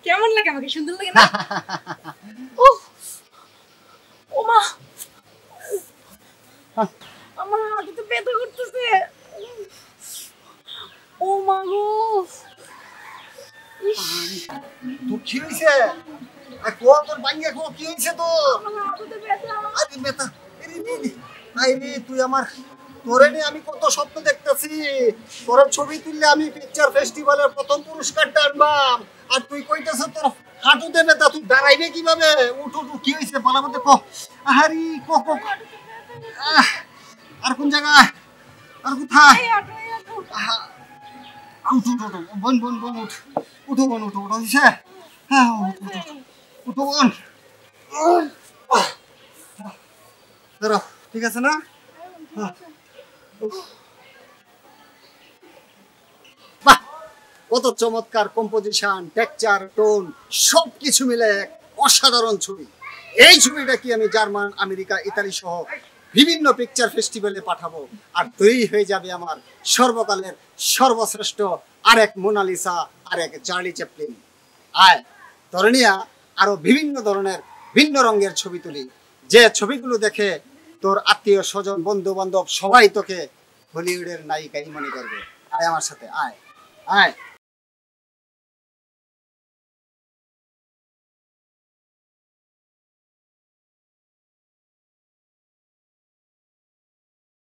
কেমন লাগে? আমাকে সুন্দর লাগে না? ওহ ও মা, আমার হাঁটুতে ব্যথা করতেছে। ও মা গো, তোর কি হইছে? আর কোন তোর ভাঙ্গে কো কি হইছে তোর? আমার হাঁটুতে ব্যথা। আরে বেটা, আরে তুই আমার তোরে নিয়ে আমি কত স্বপ্ন দেখতেছি। তোর ছবি তুললে আমি পিকচার ফেস্টিভ্যালের প্রথম পুরস্কারটা আনবাম, আর তুই কইতেছ তোর হাঁটুতে ব্যথা। তুই দাঁড়াইবে কিভাবে? উঠ উঠ, কি হইছে বলা মতে ক। আহারি কো কো। আর কোন জায়গায়? আর কোথায়? এই হাঁটু, এই হাঁটু। উঠ উঠ উঠ, বোন বোন বোন উঠ, উঠো বোন উঠো, উঠো হইছে? হ্যাঁ উঠ উঠ উঠ, উঠো বোন। দাঁড়াও, ঠিক আছে না? বাহ, কত চমৎকার কম্পোজিশন, টেক্সচার, টোন সবকিছু মিলে এক অসাধারণ ছবি। এই ছবিটা কি আমি জার্মান, আমেরিকা, ইতালি সহ বিভিন্ন পিকচার ফেস্টিভ্যালে পাঠাবো, আর তৈরি হয়ে যাবে আমার সর্বকালের সর্বশ্রেষ্ঠ আরেক মোনালিসা, আরেক চার্লি চ্যাপলিন। আয় তরুণিয়া, আরো বিভিন্ন ধরনের ভিন্ন রঙের ছবি তুলি, যে ছবিগুলো দেখে তোর আত্মীয় স্বজন, বন্ধু বান্ধব সবাই তোকে হলিউডের নায়িকাই মনে করবে। আয় আমার সাথে, আয় আয়।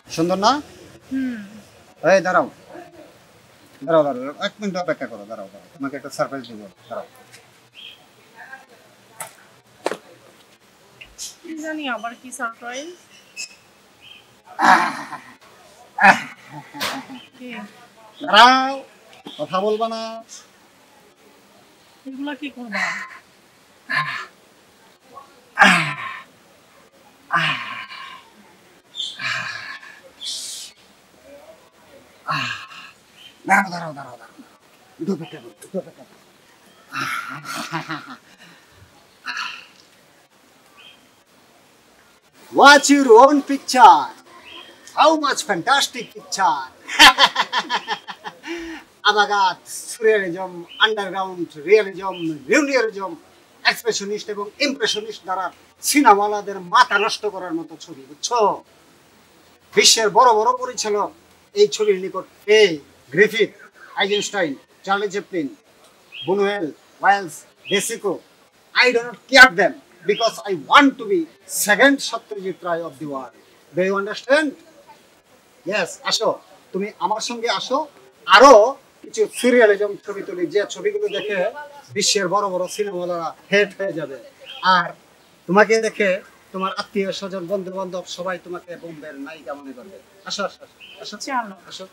সুন্দর না? এই দাঁড়াও দাঁড়াও দাঁড়াও, 1 মিনিট অপেক্ষা করো, দাঁড়াও দাঁড়াও, তোমাকে একটা সারপ্রাইজ দেবো, দাঁড়াও। কি জানি আবার কি সারপ্রাইজ? দাঁড়াও, কথা বলবা না। এগুলা কি করবা? দাঁড়াও দাঁড়াও দাঁড়াও দাঁড়াও, একটু অপেক্ষা করো, একটু অপেক্ষা করো। Watch your own picture. How much fantastic picture. Avant-garde, surrealism, underground, realism, realism, expressionist এবং ইমপ্রেশনিস্ট দ্বারা সিনেমাওয়ালাদের মাথা নষ্ট করার মতো ছবি, বুঝছো? বিশ্বের বড় বড় পরিচালক এই ছবির নিকট Griffith, Eisenstein, Charlie Chaplin, Bunuel, Welles, De Sica. I do not care them because I want to be second Satyajit Ray of the world. Do you understand? Yes, আসো, তুমি আমার সঙ্গে আসো, আরো কিছু সিরিয়ালিজম ছবি তুলি, যে ছবিগুলো দেখে বিশ্বের বড় বড় সিনেমাওয়ালারা হেড হয়ে যাবে, আর তোমাকে দেখে তোমার আত্মীয় স্বজন, বন্ধু বান্ধব সবাই তোমাকে বোম্বের নায়িকা মনে করবে। আসো আসো আসো আসো, চলো। আসো।